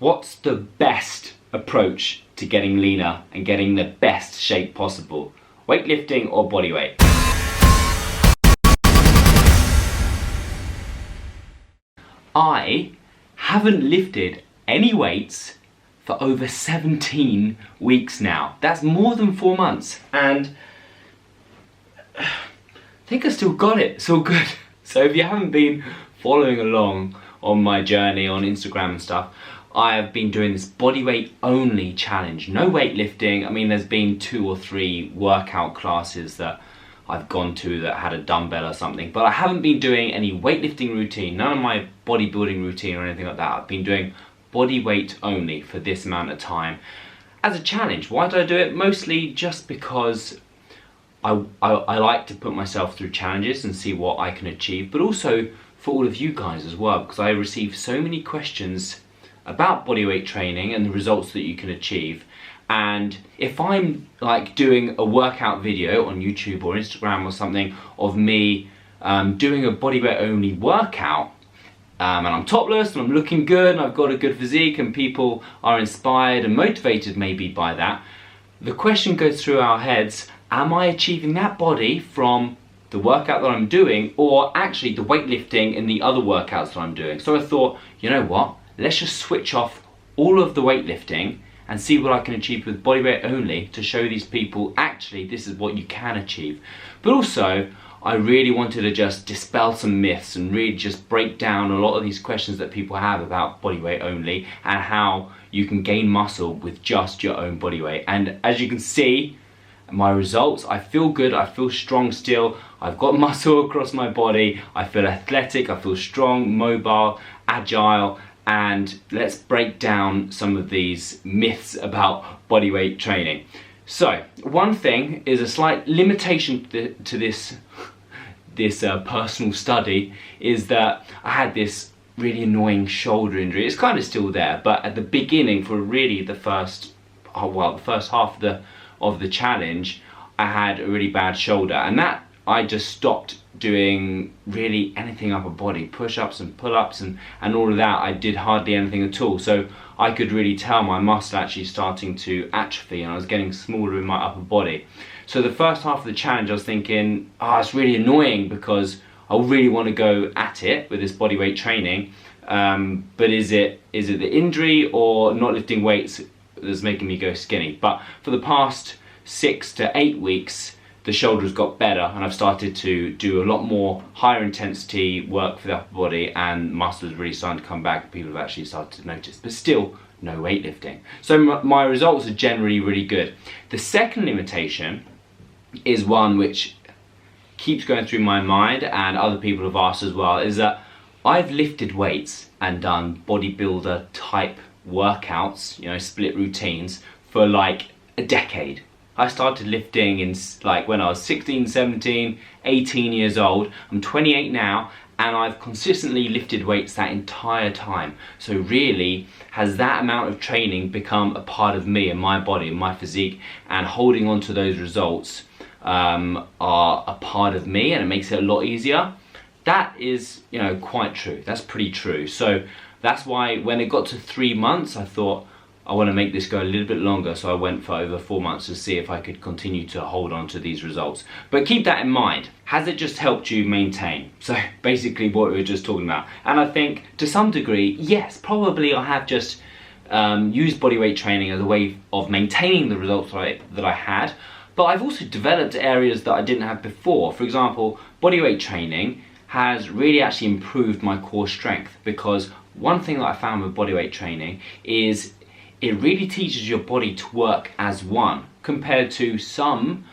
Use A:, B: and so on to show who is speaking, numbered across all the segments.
A: What's the best approach to getting leaner and getting the best shape possible? Weightlifting or bodyweight? I haven't lifted any weights for over 17 weeks now. That's more than 4 months, and I think I still got it. It's all good. So if you haven't been following along on my journey on Instagram and stuff, I have been doing this bodyweight only challenge. No weightlifting. I mean, there's been 2 or 3 workout classes that I've gone to that had a dumbbell or something, but I haven't been doing any weightlifting routine, none of my bodybuilding routine or anything like that. I've been doing bodyweight only for this amount of time as a challenge. Why did I do it? Mostly just because I like to put myself through challenges and see what I can achieve, but also for all of you guys as well, because I receive so many questions about bodyweight training and the results that you can achieve. And if I'm like doing a workout video on YouTube or Instagram or something of me doing a bodyweight only workout, and I'm topless and I'm looking good and I've got a good physique and people are inspired and motivated maybe by that, the question goes through our heads, am I achieving that body from the workout that I'm doing, or actually the weightlifting and the other workouts that I'm doing? So I thought, you know what, let's just switch off all of the weightlifting and see what I can achieve with bodyweight only to show these people actually this is what you can achieve. But also, I really wanted to just dispel some myths and really just break down a lot of these questions that people have about bodyweight only and how you can gain muscle with just your own body weight. And as you can see, my results, I feel good, I feel strong still, I've got muscle across my body, I feel athletic, I feel strong, mobile, agile. And let's break down some of these myths about bodyweight training. So, one thing is a slight limitation to this personal study is that I had this really annoying shoulder injury. It's kind of still there, but at the beginning, for really the first half of the challenge, I had a really bad shoulder, and that I just stopped doing really anything upper body, push-ups and pull-ups and all of that. I did hardly anything at all, so I could really tell my muscle actually starting to atrophy and I was getting smaller in my upper body. So the first half of the challenge I was thinking, it's really annoying because I really want to go at it with this bodyweight training, but is it the injury or not lifting weights that's making me go skinny? But for the past 6 to 8 weeks, the shoulders got better and I've started to do a lot more higher intensity work for the upper body, and muscle is really starting to come back. People have actually started to notice, but still no weightlifting. So my results are generally really good. The second limitation is one which keeps going through my mind and other people have asked as well, is that I've lifted weights and done bodybuilder type workouts, you know, split routines for like a decade. I started lifting in like when I was 16, 17, 18 years old. I'm 28 now and I've consistently lifted weights that entire time. So really, has that amount of training become a part of me and my body and my physique, and holding on to those results are a part of me, and it makes it a lot easier? That is, you know, quite true. That's pretty true. So that's why when it got to 3 months, I thought, I want to make this go a little bit longer, so I went for over 4 months to see if I could continue to hold on to these results. But keep that in mind. Has it just helped you maintain? So basically what we were just talking about. And I think to some degree, yes, probably I have just used bodyweight training as a way of maintaining the results that I had. But I've also developed areas that I didn't have before. For example, bodyweight training has really actually improved my core strength, because one thing that I found with bodyweight training is it really teaches your body to work as one, compared to some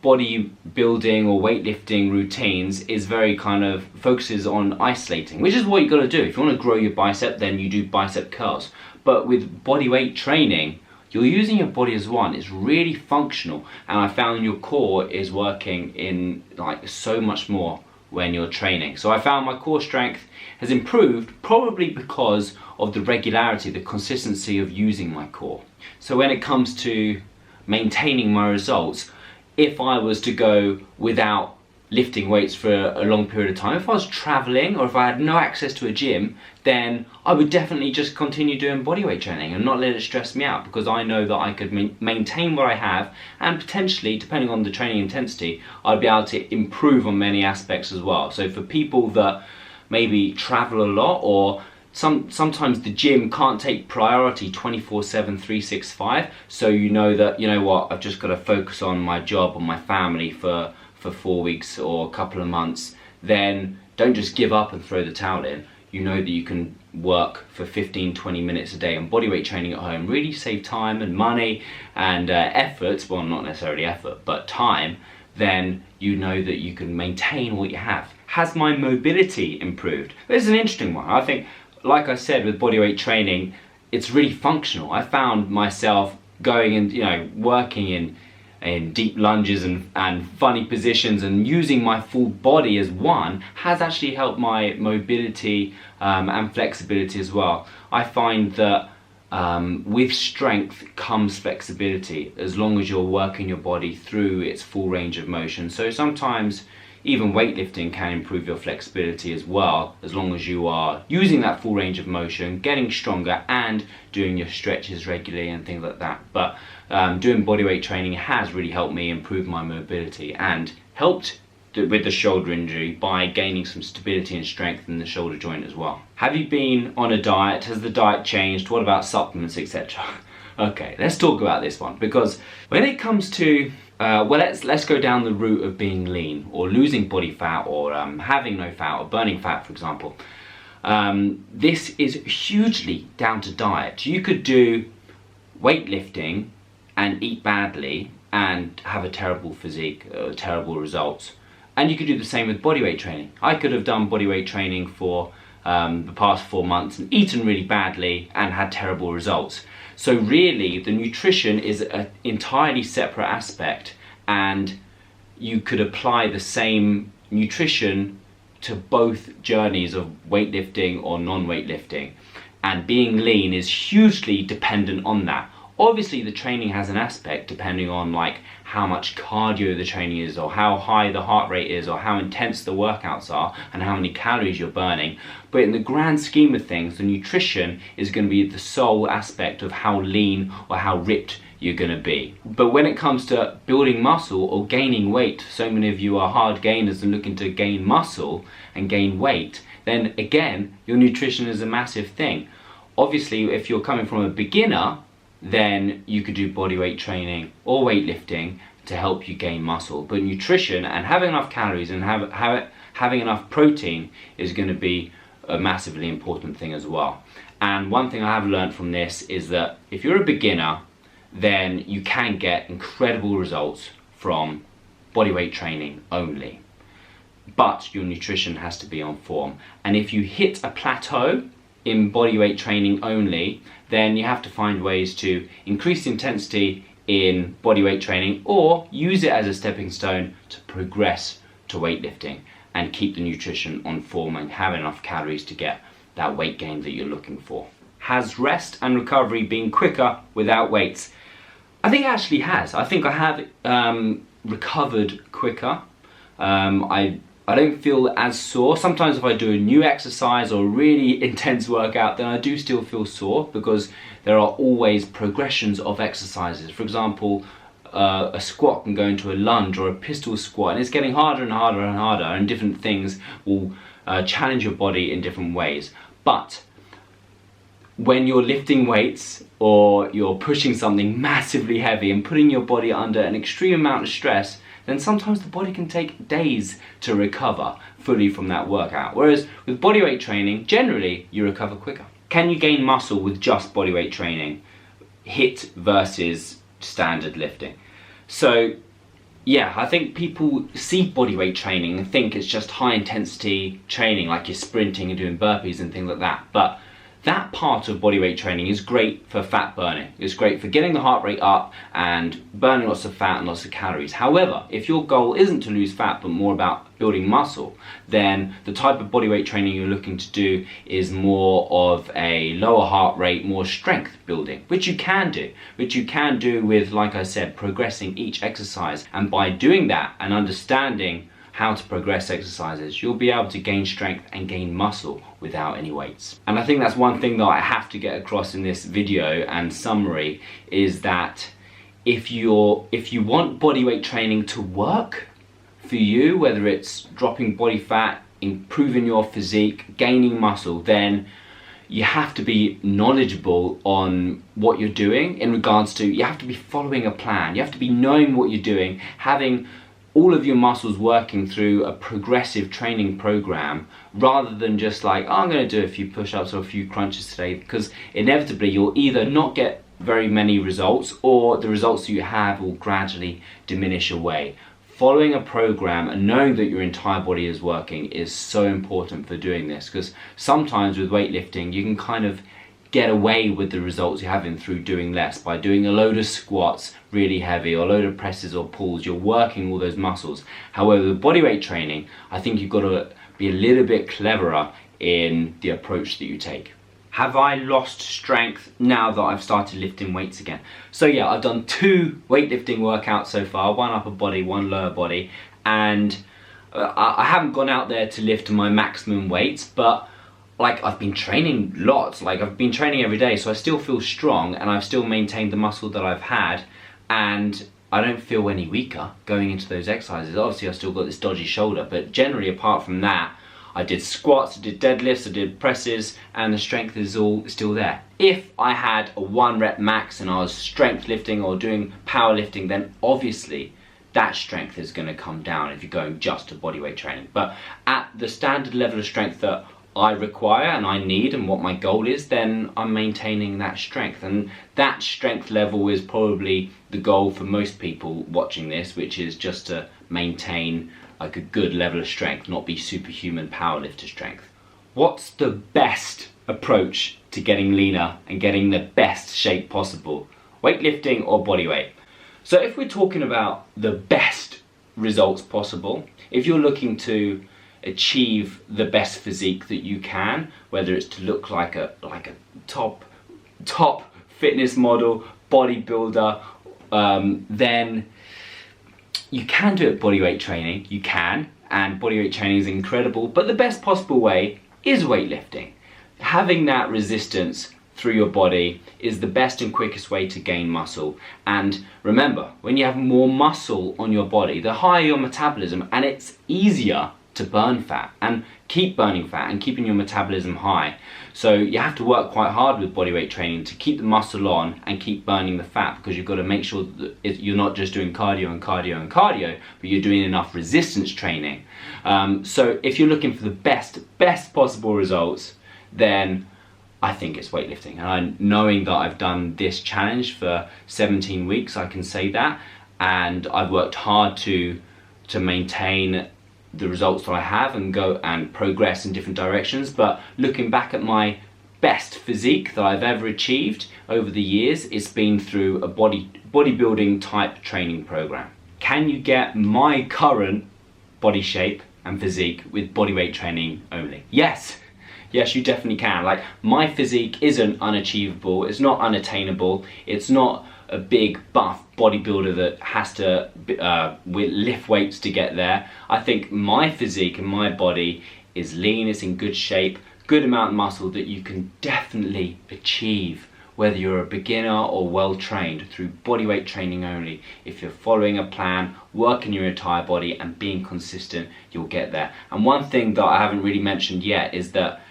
A: bodybuilding or weightlifting routines is very kind of focuses on isolating, which is what you got to do. If you want to grow your bicep, then you do bicep curls. But with bodyweight training, you're using your body as one. It's really functional, and I found your core is working in like so much more when you're training. So I found my core strength has improved, probably because of the regularity, the consistency of using my core. So when it comes to maintaining my results, if I was to go without lifting weights for a long period of time. If I was traveling or if I had no access to a gym, then I would definitely just continue doing bodyweight training and not let it stress me out, because I know that I could maintain what I have, and potentially, depending on the training intensity, I'd be able to improve on many aspects as well. So for people that maybe travel a lot, or sometimes the gym can't take priority 24/7, 365, so you know that, you know what, I've just got to focus on my job or my family for 4 weeks or a couple of months, then don't just give up and throw the towel in. You know that you can work for 15-20 minutes a day on bodyweight training at home, really save time and money and effort, well, not necessarily effort, but time, then you know that you can maintain what you have. Has my mobility improved? This is an interesting one. I think, like I said, with bodyweight training, it's really functional. I found myself going and, you know, working in deep lunges and funny positions, and using my full body as one has actually helped my mobility and flexibility as well. I find that with strength comes flexibility, as long as you're working your body through its full range of motion. So sometimes even weightlifting can improve your flexibility as well, as long as you are using that full range of motion, getting stronger and doing your stretches regularly and things like that. But doing bodyweight training has really helped me improve my mobility, and helped with the shoulder injury by gaining some stability and strength in the shoulder joint as well. Have you been on a diet? Has the diet changed? What about supplements, etc.? Okay, let's talk about this one, because when it comes to well, let's go down the route of being lean, or losing body fat, or having no fat, or burning fat, for example. This is hugely down to diet. You could do weightlifting and eat badly and have a terrible physique, terrible results. And you could do the same with bodyweight training. I could have done bodyweight training for the past 4 months and eaten really badly and had terrible results. So really, the nutrition is an entirely separate aspect, and you could apply the same nutrition to both journeys of weightlifting or non-weightlifting. And being lean is hugely dependent on that. Obviously, the training has an aspect depending on like how much cardio the training is, or how high the heart rate is, or how intense the workouts are, and how many calories you're burning. But in the grand scheme of things, the nutrition is going to be the sole aspect of how lean or how ripped you're going to be. But when it comes to building muscle or gaining weight, so many of you are hard gainers and looking to gain muscle and gain weight, then again, your nutrition is a massive thing. Obviously, if you're coming from a beginner, then you could do bodyweight training or weightlifting to help you gain muscle. But nutrition and having enough calories and having enough protein is going to be a massively important thing as well. And one thing I have learned from this is that if you're a beginner, then you can get incredible results from bodyweight training only. But your nutrition has to be on form. And if you hit a plateau in bodyweight training only, then you have to find ways to increase the intensity in bodyweight training, or use it as a stepping stone to progress to weightlifting and keep the nutrition on form and have enough calories to get that weight gain that you're looking for. Has rest and recovery been quicker without weights? I think it actually has. I think I have recovered quicker. I don't feel as sore. Sometimes if I do a new exercise or a really intense workout, then I do still feel sore, because there are always progressions of exercises. For example, a squat can go into a lunge or a pistol squat, and it's getting harder and harder and harder, and different things will challenge your body in different ways. But when you're lifting weights or you're pushing something massively heavy and putting your body under an extreme amount of stress, then sometimes the body can take days to recover fully from that workout. Whereas with bodyweight training, generally you recover quicker. Can you gain muscle with just bodyweight training? HIIT versus standard lifting. So yeah, I think people see bodyweight training and think it's just high intensity training, like you're sprinting and doing burpees and things like that. But that part of bodyweight training is great for fat burning. It's great for getting the heart rate up and burning lots of fat and lots of calories. However, if your goal isn't to lose fat but more about building muscle, then the type of bodyweight training you're looking to do is more of a lower heart rate, more strength building, which you can do. Which you can do with, like I said, progressing each exercise. And by doing that and understanding how to progress exercises, you'll be able to gain strength and gain muscle without any weights. And I think that's one thing that I have to get across in this video and summary, is that if you want bodyweight training to work for you, whether it's dropping body fat, improving your physique, gaining muscle, then you have to be knowledgeable on what you're doing in regards to, you have to be following a plan, you have to be knowing what you're doing, having all of your muscles working through a progressive training program, rather than just like, oh, I'm going to do a few push-ups or a few crunches today, because inevitably you'll either not get very many results, or the results you have will gradually diminish away. Following a program and knowing that your entire body is working is so important for doing this, because sometimes with weightlifting you can kind of get away with the results you're having through doing less, by doing a load of squats really heavy or a load of presses or pulls. You're working all those muscles. However, with bodyweight training, I think you've got to be a little bit cleverer in the approach that you take. Have I lost strength now that I've started lifting weights again? So yeah, I've done 2 weightlifting workouts so far, one upper body, one lower body, and I haven't gone out there to lift my maximum weights, but like, I've been training lots, like I've been training every day, so I still feel strong and I've still maintained the muscle that I've had, and I don't feel any weaker going into those exercises. Obviously I've still got this dodgy shoulder, but generally apart from that, I did squats, I did deadlifts, I did presses, and the strength is all still there. If I had a 1 rep max and I was strength lifting or doing powerlifting, then obviously that strength is going to come down if you're going just to bodyweight training. But at the standard level of strength that I require and I need and what my goal is, then I'm maintaining that strength. And that strength level is probably the goal for most people watching this, which is just to maintain like a good level of strength, not be superhuman powerlifter strength. What's the best approach to getting leaner and getting the best shape possible? Weightlifting or bodyweight? So if we're talking about the best results possible, if you're looking to achieve the best physique that you can, whether it's to look like a top fitness model, bodybuilder, then you can do it bodyweight training, you can, and bodyweight training is incredible, but the best possible way is weightlifting. Having that resistance through your body is the best and quickest way to gain muscle. And remember, when you have more muscle on your body, the higher your metabolism, and it's easier to burn fat and keep burning fat and keeping your metabolism high. So you have to work quite hard with bodyweight training to keep the muscle on and keep burning the fat, because you've got to make sure that you're not just doing cardio and cardio and cardio, but you're doing enough resistance training. So if you're looking for the best possible results, then I think it's weightlifting. And knowing that I've done this challenge for 17 weeks, I can say that, and I've worked hard to maintain the results that I have and go and progress in different directions. But looking back at my best physique that I've ever achieved over the years, it's been through a bodybuilding type training program. Can you get my current body shape and physique with bodyweight training only? Yes, you definitely can. Like, my physique isn't unachievable, it's not unattainable, it's not a big buff bodybuilder that has to lift weights to get there. I think my physique and my body is lean, it's in good shape, good amount of muscle that you can definitely achieve whether you're a beginner or well trained through bodyweight training only. If you're following a plan, working your entire body and being consistent, you'll get there. And one thing that I haven't really mentioned yet is that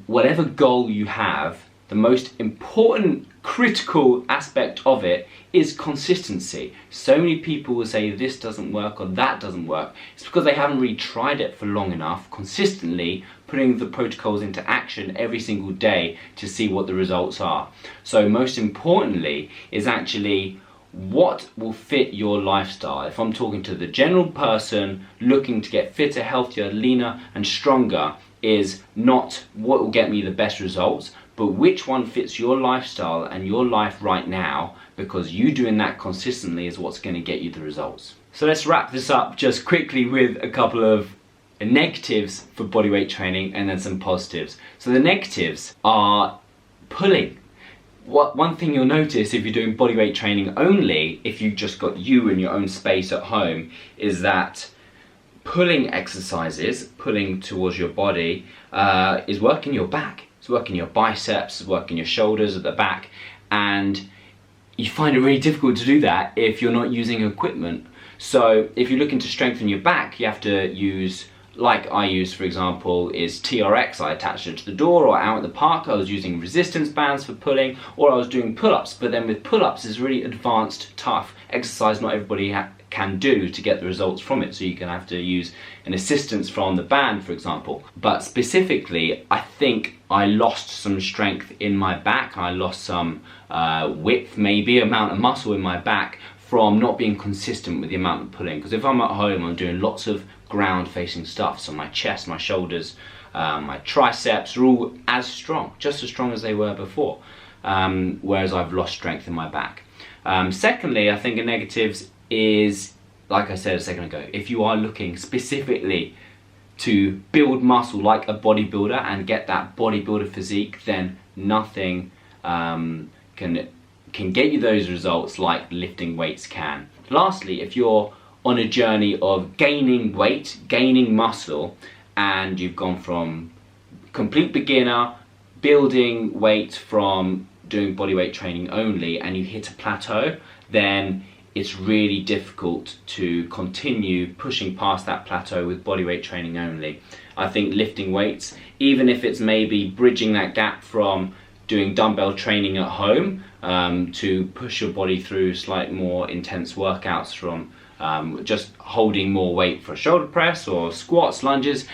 A: whatever goal you have, the most important critical aspect of it is consistency. So many people will say this doesn't work or that doesn't work. It's because they haven't really tried it for long enough, consistently putting the protocols into action every single day to see what the results are. So most importantly is actually what will fit your lifestyle. If I'm talking to the general person looking to get fitter, healthier, leaner and stronger, is not what will get me the best results, but which one fits your lifestyle and your life right now, because you doing that consistently is what's going to get you the results. So let's wrap this up just quickly with a couple of negatives for bodyweight training and then some positives. So the negatives are pulling. One thing you'll notice if you're doing bodyweight training only, if you've just got you in your own space at home, is that pulling exercises, pulling towards your body, is working your back. It's working your biceps, it's working your shoulders at the back, and you find it really difficult to do that if you're not using equipment. So if you're looking to strengthen your back, you have to use, like I use for example, is TRX. I attached it to the door, or out at the park I was using resistance bands for pulling, or I was doing pull-ups. But then with pull-ups, it's really advanced, tough exercise not everybody can do to get the results from it. So you can have to use an assistance from the band, for example. But specifically, I think I lost some strength in my back. I lost some width, maybe amount of muscle in my back from not being consistent with the amount of pulling. Because if I'm at home, I'm doing lots of ground facing stuff. So my chest, my shoulders, my triceps are all as strong, just as strong as they were before. Whereas I've lost strength in my back. Secondly, I think a negatives is, like I said a second ago, if you are looking specifically to build muscle like a bodybuilder and get that bodybuilder physique, then nothing can get you those results like lifting weights can. Lastly, if you're on a journey of gaining weight, gaining muscle, and you've gone from complete beginner, building weight from doing bodyweight training only, and you hit a plateau, then it's really difficult to continue pushing past that plateau with bodyweight training only. I think lifting weights, even if it's maybe bridging that gap from doing dumbbell training at home to push your body through slightly more intense workouts from just holding more weight for a shoulder press or squats, lunges,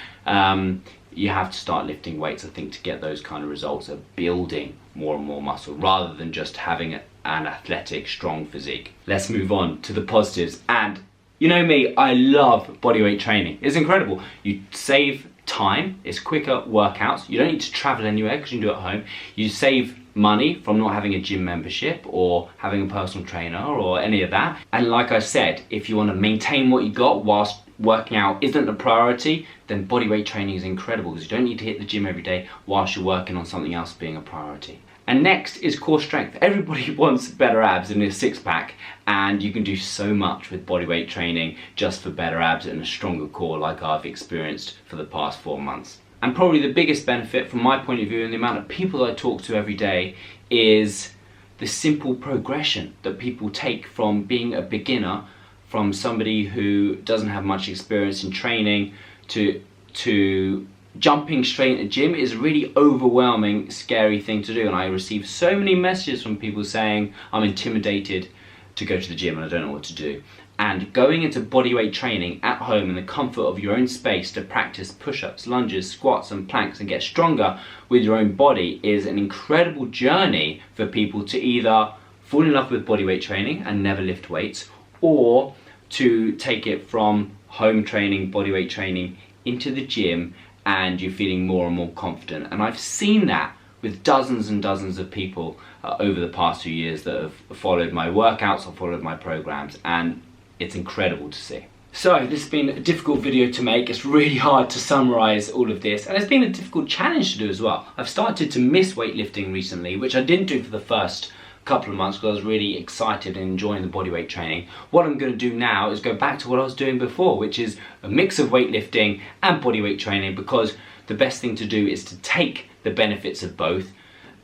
A: you have to start lifting weights, I think, to get those kind of results of building more and more muscle rather than just having an athletic, strong physique. Let's move on to the positives. And you know me, I love bodyweight training. It's incredible. You save time, it's quicker workouts. You don't need to travel anywhere because you can do it at home. You save money from not having a gym membership or having a personal trainer or any of that. And like I said, if you want to maintain what you got whilst working out isn't a priority, then bodyweight training is incredible because you don't need to hit the gym every day whilst you're working on something else being a priority. And next is core strength. Everybody wants better abs and a six-pack, and you can do so much with bodyweight training just for better abs and a stronger core like I've experienced for the past 4 months. And probably the biggest benefit from my point of view and the amount of people I talk to every day is the simple progression that people take from being a beginner, from somebody who doesn't have much experience in training, to jumping straight into gym is a really overwhelming, scary thing to do. And I receive so many messages from people saying, I'm intimidated to go to the gym and I don't know what to do. And going into bodyweight training at home in the comfort of your own space to practice push-ups, lunges, squats and planks and get stronger with your own body is an incredible journey for people to either fall in love with bodyweight training and never lift weights, or to take it from home training, bodyweight training into the gym, and you're feeling more and more confident. And I've seen that with dozens and dozens of people over the past 2 years that have followed my workouts or followed my programs, and it's incredible to see. So this has been a difficult video to make. It's really hard to summarize all of this, and it's been a difficult challenge to do as well. I've started to miss weightlifting recently, which I didn't do for the first couple of months because I was really excited and enjoying the bodyweight training. What I'm going to do now is go back to what I was doing before, which is a mix of weightlifting and bodyweight training, because the best thing to do is to take the benefits of both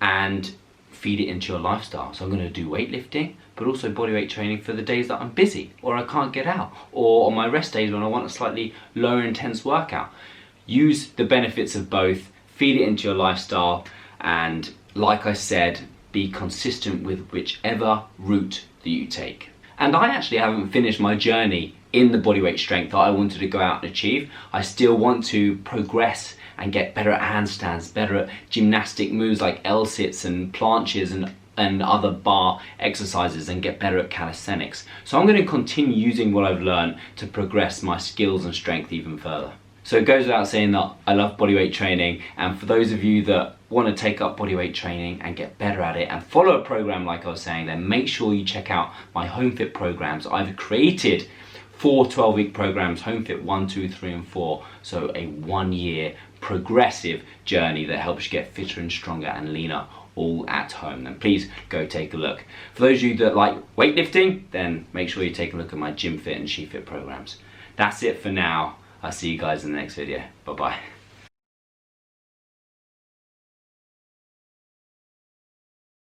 A: and feed it into your lifestyle. So I'm going to do weightlifting but also bodyweight training for the days that I'm busy or I can't get out, or on my rest days when I want a slightly lower intense workout. Use the benefits of both, feed it into your lifestyle, and like I said, be consistent with whichever route that you take. And I actually haven't finished my journey in the bodyweight strength that I wanted to go out and achieve. I still want to progress and get better at handstands, better at gymnastic moves like L-sits and planches and other bar exercises, and get better at calisthenics. So I'm going to continue using what I've learned to progress my skills and strength even further. So it goes without saying that I love bodyweight training, and for those of you that want to take up bodyweight training and get better at it and follow a program like I was saying, then make sure you check out my HOMEFIT programs. I've created 4 12-week programs, HOMEFIT 1, 2, 3 and 4, so a 1-year progressive journey that helps you get fitter and stronger and leaner all at home. Then please go take a look. For those of you that like weightlifting, then make sure you take a look at my GymFit and SheFit programs. That's it for now. I'll see you guys in the next video. Bye bye.